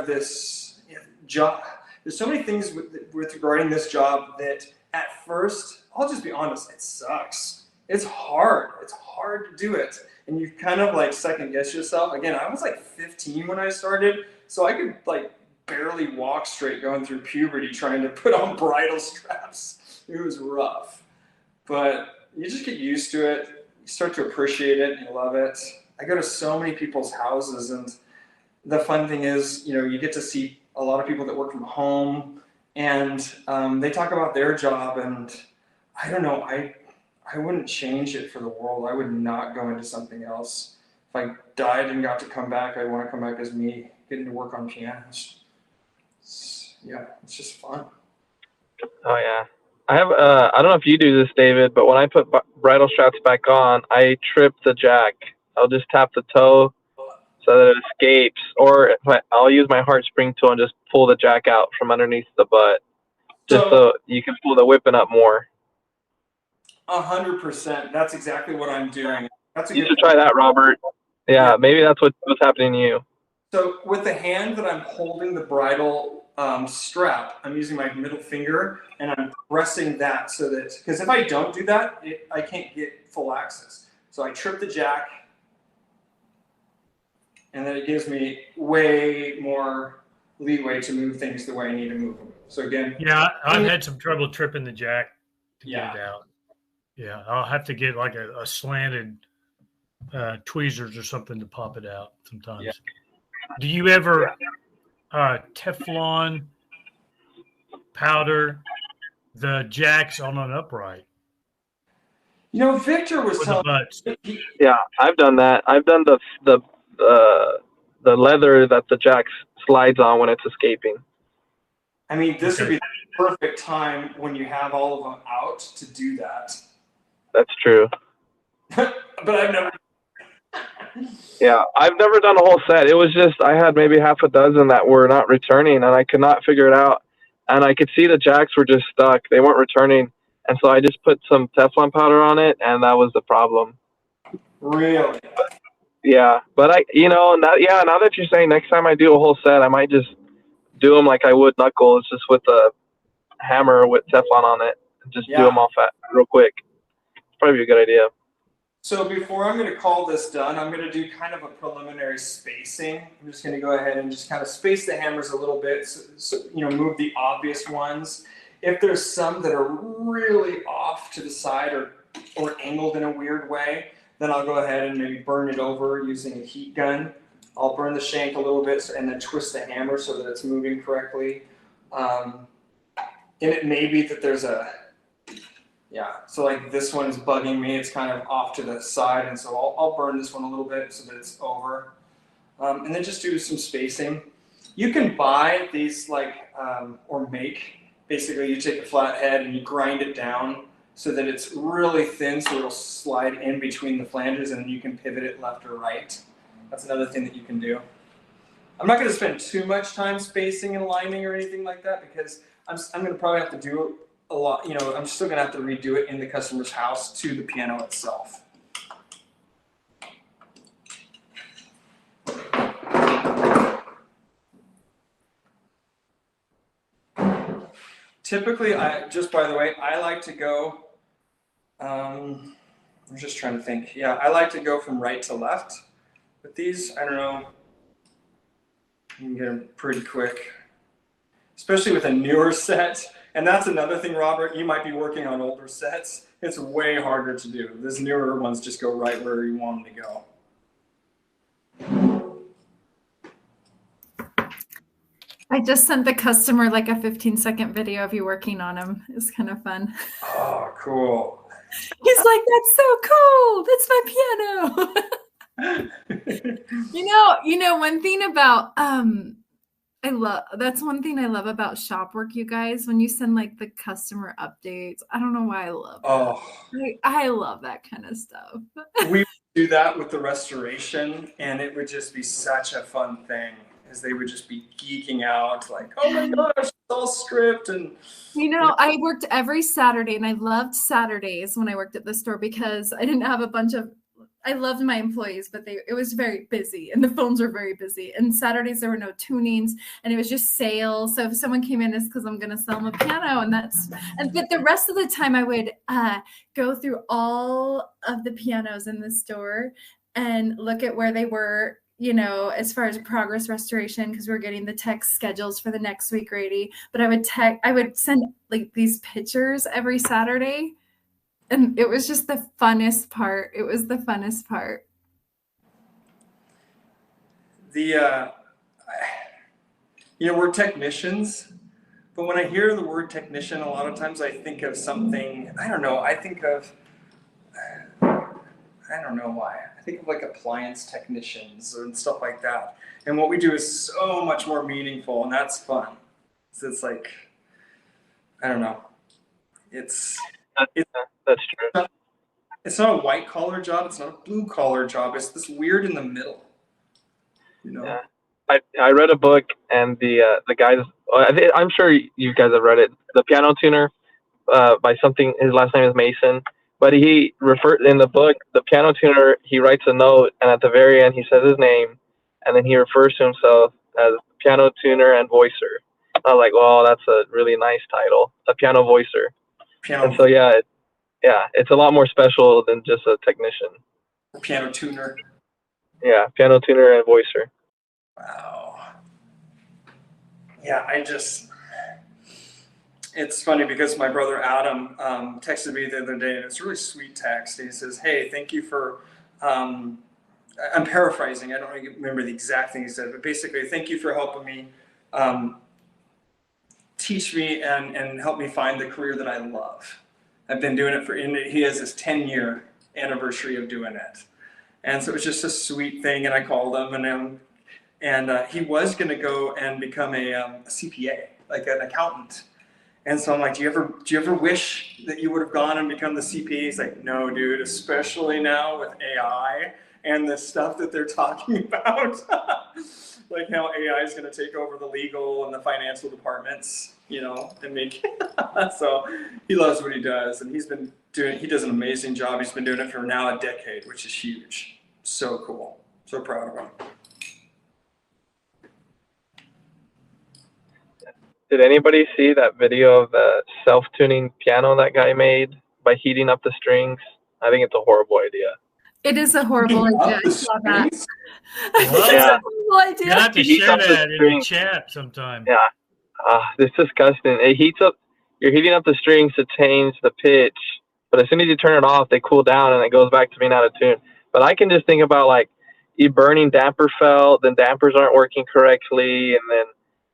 this job. There's so many things with regarding this job that at first, I'll just be honest, it sucks. It's hard. It's hard to do it, and you kind of second guess yourself. Again, I was 15 when I started, so I could barely walk straight going through puberty trying to put on bridle straps. It was rough, but you just get used to it. You start to appreciate it and love it. I go to so many people's houses, and the fun thing is, you get to see a lot of people that work from home, and they talk about their job, and I don't know, I wouldn't change it for the world. I would not go into something else. If I died and got to come back, I'd want to come back as me, getting to work on pianos. It's just fun. Oh yeah, I have, I don't know if you do this, David, but when I put bridle straps back on, I trip the jack. I'll just tap the toe so that it escapes, or I'll use my heart spring tool and just pull the jack out from underneath the butt, just so you can pull the whipping up more. 100%. That's exactly what I'm doing. That's a You good should try that, Robert. Yeah, maybe that's what's happening to you. So with the hand that I'm holding the bridle strap, I'm using my middle finger and I'm pressing that so that, because if I don't do that, I can't get full access. So I trip the jack, and then it gives me way more leeway to move things the way I need to move them. So again, yeah, I've had some trouble tripping the jack to yeah. get it out. Yeah, I'll have to get like a slanted tweezers or something to pop it out sometimes. Yeah. Do you ever Teflon powder the jacks on an upright? You know, Victor was telling me. Yeah, I've done that. I've done the leather that the jack slides on when it's escaping. I mean, this would be the perfect time when you have all of them out to do that. That's true. But I've never. Yeah, I've never done a whole set. It was just I had maybe half a dozen that were not returning, and I could not figure it out. And I could see the jacks were just stuck; they weren't returning. And so I just put some Teflon powder on it, and that was the problem. Really? Yeah, but now that you're saying, next time I do a whole set, I might just do them like I would knuckles, just with a hammer with Teflon on it, and just do them all real quick. It's probably a good idea. So before I'm going to call this done, I'm going to do kind of a preliminary spacing. I'm just going to go ahead and just kind of space the hammers a little bit, so move the obvious ones. If there's some that are really off to the side or angled in a weird way, then I'll go ahead and maybe burn it over using a heat gun. I'll burn the shank a little bit and then twist the hammer so that it's moving correctly. And it may be that there's so like this one is bugging me. It's kind of off to the side, and so I'll burn this one a little bit so that it's over. And then just do some spacing. You can buy these or make. Basically, you take a flat head and you grind it down so that it's really thin, so it'll slide in between the flanges, and you can pivot it left or right. That's another thing that you can do. I'm not going to spend too much time spacing and lining or anything like that, because I'm going to probably have to do a lot. I'm still going to have to redo it in the customer's house to the piano itself. Typically, by the way, I like to go, I'm just trying to think. Yeah, I like to go from right to left with these. I don't know, you can get them pretty quick, especially with a newer set. And that's another thing, Robert, you might be working on older sets. It's way harder to do. These newer ones just go right where you want them to go. I just sent the customer like a 15-second video of you working on them. It's kind of fun. Oh, cool. He's like, that's so cool. That's my piano. One thing about that's one thing I love about shop work, you guys, when you send like the customer updates. I don't know why I love that. I love that kind of stuff. We do that with the restoration, and it would just be such a fun thing, as they would just be geeking out like, oh my gosh, it's all stripped. And I worked every Saturday, and I loved Saturdays when I worked at the store, because I didn't have I loved my employees, but it was very busy, and the phones were very busy. And Saturdays there were no tunings, and it was just sales. So if someone came in, it's because I'm going to sell them a piano, but the rest of the time I would go through all of the pianos in the store and look at where they were, as far as progress restoration, because we're getting the text schedules for the next week ready. But I would send like these pictures every Saturday. And it was just the funnest part. It was the funnest part. We're technicians, but when I hear the word technician, a lot of times I think of something, I don't know why. I think of like appliance technicians and stuff like that. And what we do is so much more meaningful, and that's fun. So it's like, I don't know. It's That's true. it's not a white collar job. It's not a blue collar job. It's this weird in the middle. You know. Yeah. I read a book, and the guys. I'm sure you guys have read it. The Piano Tuner, by something. His last name is Mason. But he referred in the book, the Piano Tuner. He writes a note, and at the very end, he says his name, and then he refers to himself as Piano Tuner and Voicer. I was like, well, that's a really nice title, a piano voicer. And so it's a lot more special than just a technician. Piano tuner. Yeah, piano tuner and voicer. Wow. Yeah, it's funny because my brother Adam texted me the other day, and it's a really sweet text. He says, hey, thank you for, I'm paraphrasing, I don't remember the exact thing he said, but basically, thank you for helping me teach me and help me find the career that I love. I've been doing it he has his 10-year anniversary of doing it. And so it was just a sweet thing, and I called him, and he was going to go and become a CPA, like an accountant. And so I'm like, do you ever wish that you would have gone and become the CPA? He's like, no, dude, especially now with AI and the stuff that they're talking about. Like how AI is going to take over the legal and the financial departments, and make so he loves what he does, and he does an amazing job. He's been doing it for now a decade, which is huge. So cool. So proud of him. Did anybody see that video of the self-tuning piano that guy made by heating up the strings? I think it's a horrible idea. It is a horrible idea. I saw that. Well, yeah. You have to share that in the chat sometime. Yeah. It's disgusting. It heats up. You're heating up the strings to change the pitch, but as soon as you turn it off, they cool down and it goes back to being out of tune. But I can just think about like you burning damper felt, then dampers aren't working correctly, and then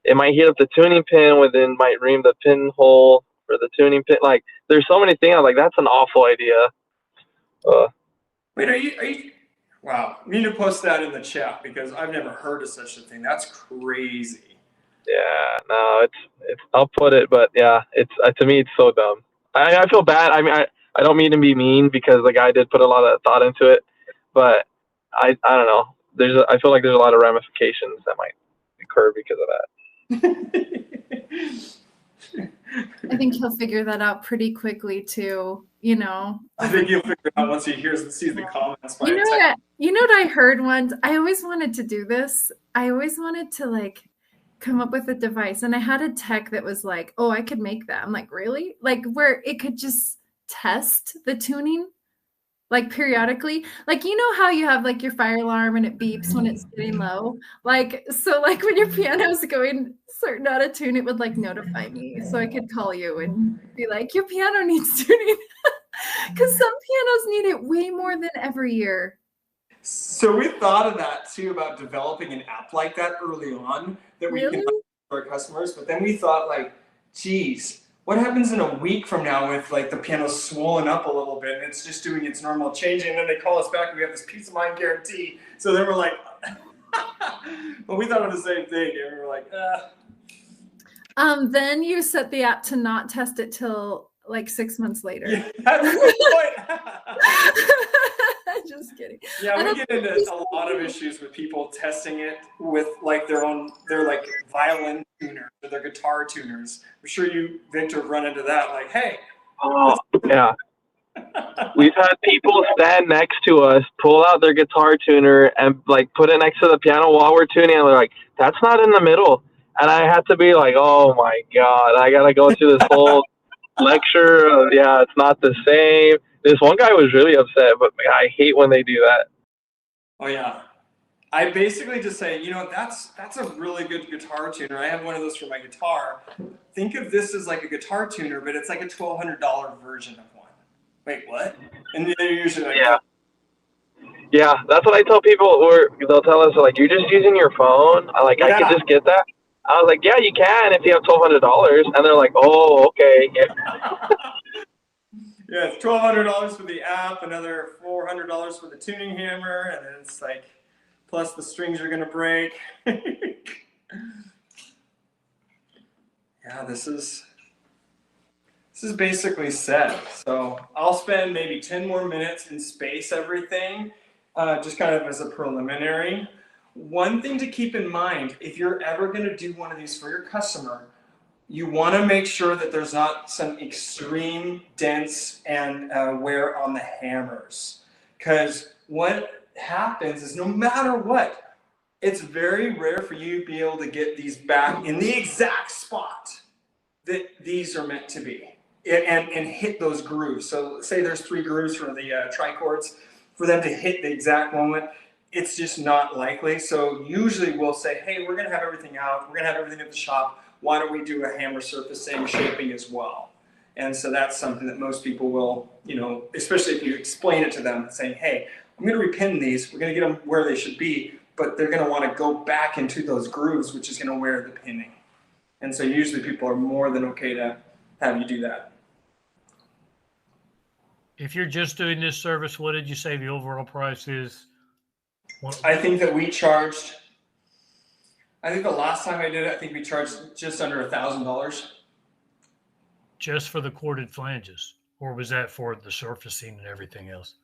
it might heat up the tuning pin, within might ream the pinhole for the tuning pin. Like there's so many things. I'm like, that's an awful idea. Wait, are you? Wow, we need to post that in the chat because I've never heard of such a thing. That's crazy. Yeah, no, it's. I'll put it, but yeah, it's to me it's so dumb. I feel bad. I mean, I don't mean to be mean because the guy did put a lot of thought into it, but I don't know. I feel like there's a lot of ramifications that might occur because of that. I think he'll figure that out pretty quickly too. I think he'll figure it out once he sees the comments. You know what I heard once? I always wanted to do this. I always wanted to like come up with a device, and I had a tech that was like, oh, I could make that. I'm like, really? Like where it could just test the tuning like periodically, like how you have like your fire alarm and it beeps when it's getting low, like when your piano's going certain out of tune, it would like notify me so I could call you and be like, your piano needs tuning. Because some pianos need it way more than every year. So we thought of that too, about developing an app like that early on that we can offer our customers, but then we thought like, geez, what happens in a week from now if like the piano's swollen up a little bit and it's just doing its normal changing, and then they call us back and we have this peace of mind guarantee. So then we're like, well, we thought of the same thing, and we were like, Then you set the app to not test it till like 6 months later. Yeah, that's a good point. Just kidding. Yeah, we get into a lot of issues with people testing it with like their like violin tuners or their guitar tuners. I'm sure you, Victor, run into that. Like, hey. Oh, yeah. We've had people stand next to us, pull out their guitar tuner, and like put it next to the piano while we're tuning, and they're like, "That's not in the middle." And I have to be like, "Oh my god, I gotta go through this whole lecture of, yeah, it's not the same." This one guy was really upset, but I hate when they do that. Oh yeah, I basically just say, that's a really good guitar tuner. I have one of those for my guitar. Think of this as like a guitar tuner, but it's like a $1,200 version of one. Wait, what? And they're usually like, yeah, that's what I tell people. Or they'll tell us like, "You're just using your phone." I can just get that. I was like, "Yeah, you can if you have $1,200." And they're like, "Oh, okay." Yeah. Yeah, it's $1,200 for the app, another $400 for the tuning hammer, and then it's like, plus the strings are gonna break. Yeah, this is this is basically set. So I'll spend maybe 10 more minutes and space everything, just kind of as a preliminary. One thing to keep in mind, if you're ever going to do one of these for your customer, you want to make sure that there's not some extreme dents and wear on the hammers. Because what happens is no matter what, it's very rare for you to be able to get these back in the exact spot that these are meant to be and hit those grooves. So say there's 3 grooves for the tricords, for them to hit the exact moment, it's just not likely. So usually we'll say, hey, we're going to have everything out. We're going to have everything at the shop. Why don't we do a hammer surfacing shaping as well? And so that's something that most people will, you know, especially if you explain it to them, saying, hey, I'm going to repin these. We're going to get them where they should be, but they're going to want to go back into those grooves, which is going to wear the pinning. And so usually people are more than okay to have you do that. If you're just doing this service, what did you say the overall price is? I think that we charged, I think the last time I did it, I think we charged just under $1,000. Just for the corded flanges? Or was that for the surfacing and everything else?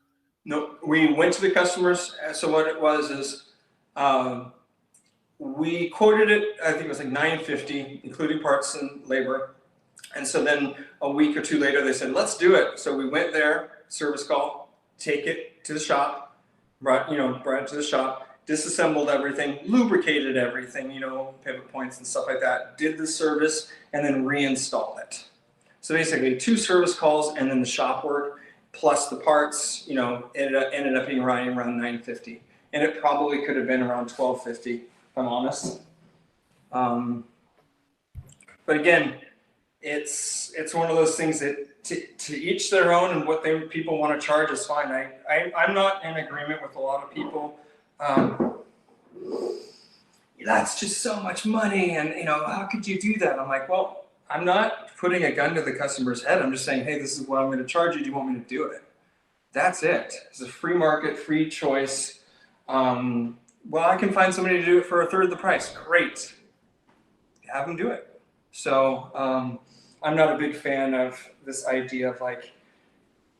No, we went to the customers. So what it was is we quoted it, I think it was like $950, including parts and labor. And so then a week or 2 later, they said, let's do it. So we went there, service call, take it to the shop, brought it to the shop, disassembled everything, lubricated everything, you know, pivot points and stuff like that, did the service, and then reinstalled it. So basically 2 service calls and then the shop work plus the parts, you know, ended up being right around $950. And it probably could have been around $1,250, if I'm honest. But again, it's one of those things that to each their own, and what people want to charge is fine. I'm not in agreement with a lot of people. That's just so much money, and you know, how could you do that? I'm like, well, I'm not putting a gun to the customer's head. I'm just saying, hey, this is what I'm going to charge you. Do you want me to do it? That's it. It's a free market, free choice. Well, I can find somebody to do it for 1/3 the price. Great. Have them do it. So I'm not a big fan of this idea of like,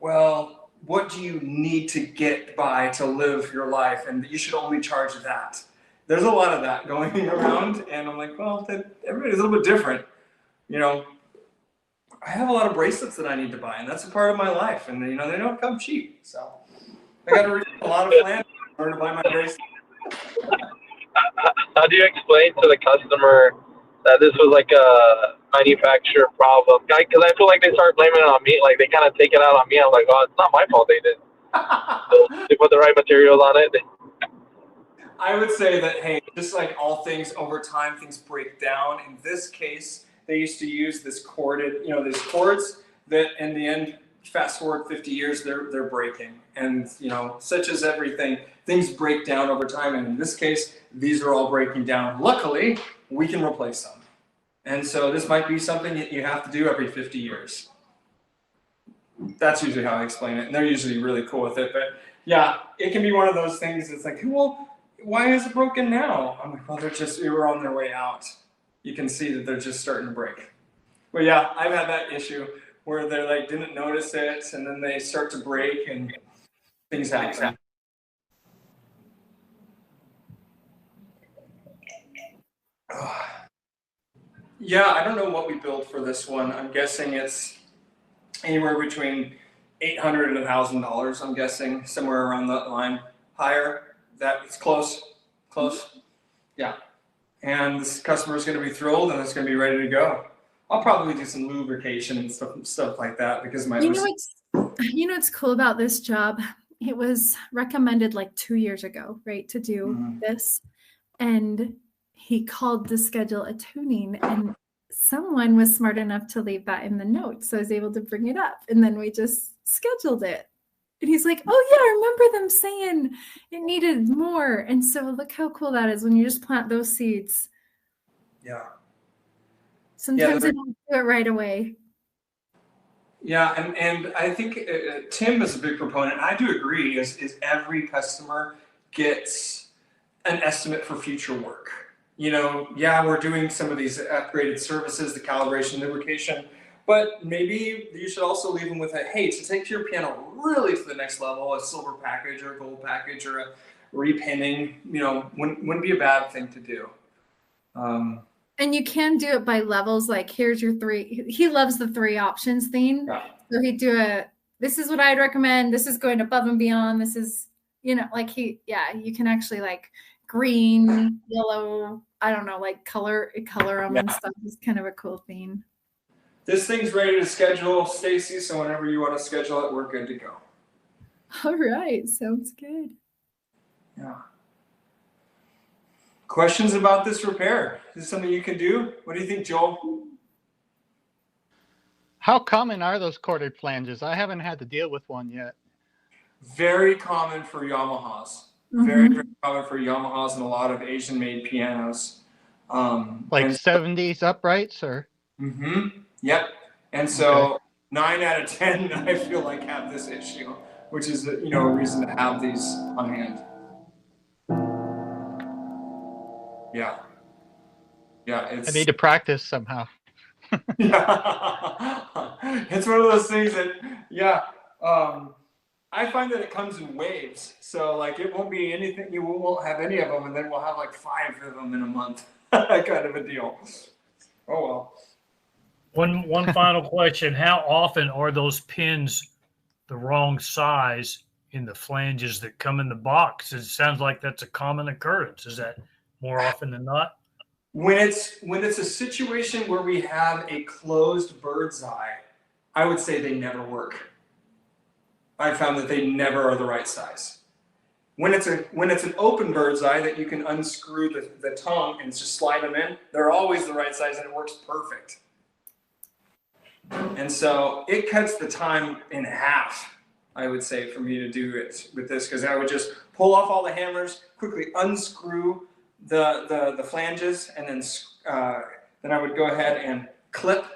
well, what do you need to get by to live your life? And you should only charge that. There's a lot of that going around. And I'm like, well, everybody's a little bit different. You know, I have a lot of bracelets that I need to buy, and that's a part of my life. And, you know, they don't come cheap. So I got to read a lot of Flange in order to buy my bracelet. How do you explain to the customer that this was like a manufacturer problem? Because I feel like they start blaming it on me. Like they kind of take it out on me. I'm like, oh, it's not my fault. They didn't. They put the right materials on it. I would say that, hey, just like all things, over time, things break down. In this case, they used to use this corded, you know, these cords that in the end, fast forward 50 years, they're breaking. And, you know, such as everything, things break down over time. And in this case, these are all breaking down. Luckily, we can replace them. And so this might be something that you have to do every 50 years. That's usually how I explain it. And they're usually really cool with it. But yeah, it can be one of those things. It's like, well, why is it broken now? I'm like, well, we were on their way out. You can see that they're just starting to break. But yeah, I've had that issue where they're like, didn't notice it, and then they start to break and things happen. Yeah, I don't know what we build for this one. I'm guessing it's anywhere between $800 and $1,000. I'm guessing somewhere around that line. Higher, it's close. Yeah. And this customer is going to be thrilled, and it's going to be ready to go. I'll probably do some lubrication and stuff like that because my. You know what's cool about this job? It was recommended like 2 years ago, right, to do this, and he called to schedule a tuning, and someone was smart enough to leave that in the notes, so I was able to bring it up, and then we just scheduled it. And he's like, oh yeah, I remember them saying it needed more. And so look how cool that is when you just plant those seeds. Yeah. Sometimes they don't do it right away. Yeah, and I think Tim is a big proponent. I do agree, is every customer gets an estimate for future work. You know, yeah, we're doing some of these upgraded services, the calibration, lubrication, But maybe you should also leave them with a, hey, to take your piano really to the next level, a silver package or a gold package or a repinning, wouldn't be a bad thing to do. And you can do it by levels. Like, here's your 3. He loves the 3 options theme. Yeah. So he'd do this is what I'd recommend. This is going above and beyond. This is, like you can actually like green, yellow, I don't know, like color them and stuff. It's kind of a cool theme. This thing's ready to schedule, Stacy, so whenever you want to schedule it, we're good to go. All right. Sounds good. Yeah. Questions about this repair? Is this something you can do? What do you think, Joel? How common are those corded flanges? I haven't had to deal with one yet. Very common for Yamahas. Very, very common for Yamahas and a lot of Asian-made pianos. Like 70s uprights, or? Yep. And so 9 out of 10, I feel like, have this issue, which is a reason to have these on hand. Yeah. I need to practice somehow. It's one of those things that, I find that it comes in waves. So like it won't be anything, you won't have any of them, and then we'll have like 5 of them in a month. Kind of a deal. Oh well. One final question. How often are those pins the wrong size in the flanges that come in the box? It sounds like that's a common occurrence. Is that more often than not? When it's a situation where we have a closed bird's eye, I would say they never work. I found that they never are the right size. When it's an open bird's eye that you can unscrew the tongue and just slide them in, they're always the right size and it works perfect. And so it cuts the time in half, I would say, for me to do it with this, because I would just pull off all the hammers, quickly unscrew the flanges, and then I would go ahead and clip,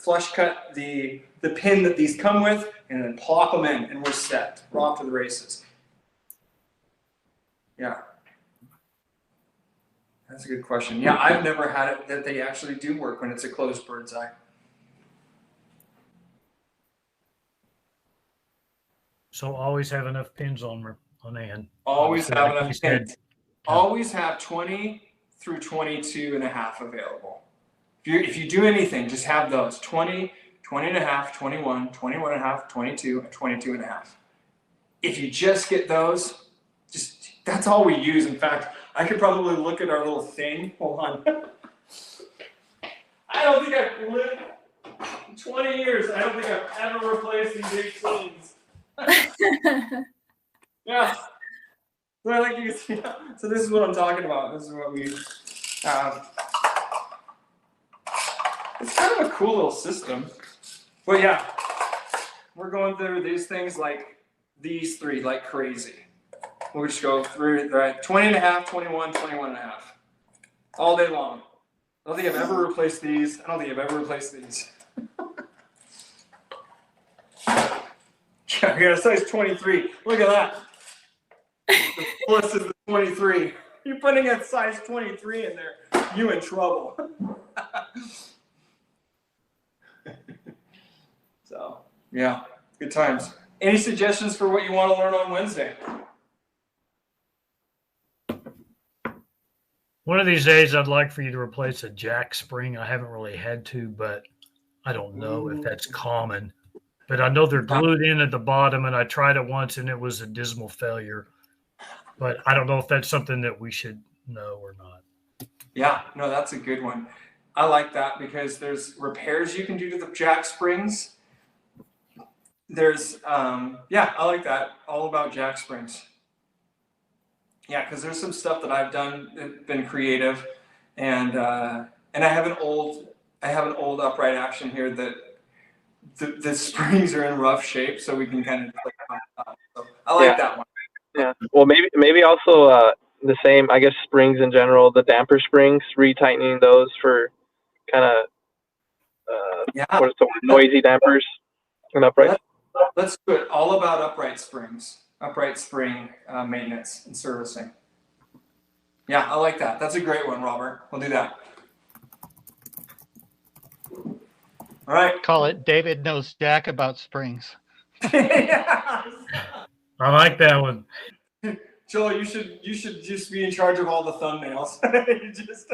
flush cut the pin that these come with, and then plop them in, and we're set. We're off to the races. Yeah. That's a good question. Yeah, I've never had it that they actually do work when it's a closed bird's eye. So always have enough pins on hand. Always have like enough pins. Always have 20 through 22 and a half available. If you do anything, just have those 20, 20 and a half, 21, 21 and a half, 22, and 22 and a half. If you just get those, that's all we use. In fact, I could probably look at our little thing. Hold on. I don't think I've lived 20 years. I don't think I've ever replaced these big things. Yeah. So I like you can see. So this is what I'm talking about. This is what we have. It's kind of a cool little system. But yeah, we're going through these things like these 3 like crazy. We'll just go through, right? 20 and a half, 21, 21 and a half. All day long. I don't think I've ever replaced these. I don't think I've ever replaced these. Yeah, we got a size 23. Look at that. The fullest is the 23. You're putting a size 23 in there, you in trouble. So, yeah, good times. Any suggestions for what you want to learn on Wednesday? One of these days, I'd like for you to replace a jack spring. I haven't really had to, but I don't know if that's common. But I know they're glued in at the bottom, and I tried it once, and it was a dismal failure. But I don't know if that's something that we should know or not. Yeah, no, that's a good one. I like that because there's repairs you can do to the jack springs. There's, I like that. All about jack springs. Yeah, because there's some stuff that I've done that's been creative, and I have an old upright action here that the springs are in rough shape, so we can kind of. So I like that one. Yeah. Well, maybe also the same. I guess springs in general, the damper springs, retightening those for kind of what is the word? Noisy dampers and uprights. Let's do it all about upright springs. Upright spring maintenance and servicing. Yeah, I like that. That's a great one, Robert. We'll do that. All right. Call it David knows jack about springs. I like that one. Joel, you should just be in charge of all the thumbnails. You just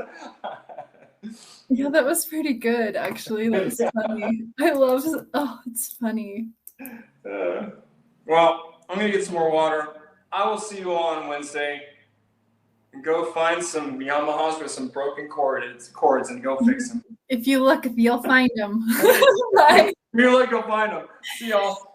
Yeah, that was pretty good, actually. That was funny. I love. Oh, it's funny. Well, I'm gonna get some more water. I will see you all on Wednesday. Go find some Yamahas with some broken cords and go fix them. If you look, you'll find them. Bye. If you look, you'll find them. See y'all.